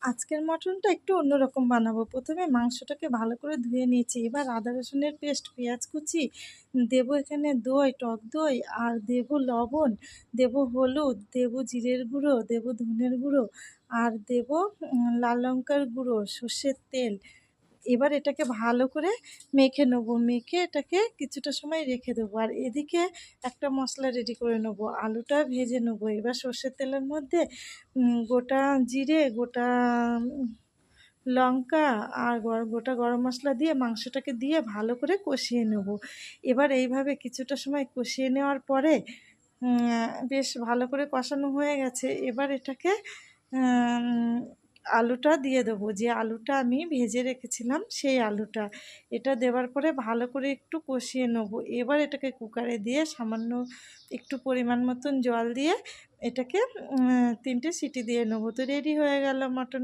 আজকের মটনটা একটু অন্যরকম বানাবো। ১ম এ মাংসটাকে ভালো করে ধুয়ে নিয়েছি। এবার আদা রসুনের পেস্ট, পেঁয়াজ কুচি, দেবো এখানে দই, টক দই আর দেবো লবণ, দেবো হলুদ, দেবো জিরের গুঁড়ো, দেবো ধনের গুঁড়ো আর দেবো লাল লঙ্কার গুঁড়ো, সর্ষের তেল। এবার এটাকে ভালো করে মেখে নেবো। মেখে এটাকে কিছুটা সময় রেখে দেবো। আর এদিকে একটা মশলা রেডি করে নেবো। আলুটা ভেজে নেবো। এবার সর্ষের তেলের মধ্যে গোটা জিরে, গোটা উম লঙ্কা আর গোটা গরম মশলা দিয়ে মাংসটাকে দিয়ে ভালো করে কষিয়ে নেব। এবার এইভাবে কিছুটা সময় কষিয়ে নেওয়ার পরে বেশ ভালো করে কষানো হয়ে গেছে। এবার এটাকে উম আলুটা দিয়ে দেবো। যে আলুটা আমি ভেজে রেখেছিলাম সেই আলুটা। এটা দেওয়ার পরে ভালো করে একটু কষিয়ে নেব। এবার এটাকে কুকারে দিয়ে সামান্য একটু পরিমাণ মতন জল দিয়ে এটাকে ৩ টে সিটি দিয়ে নেব। তো রেডি হয়ে গেল মটন।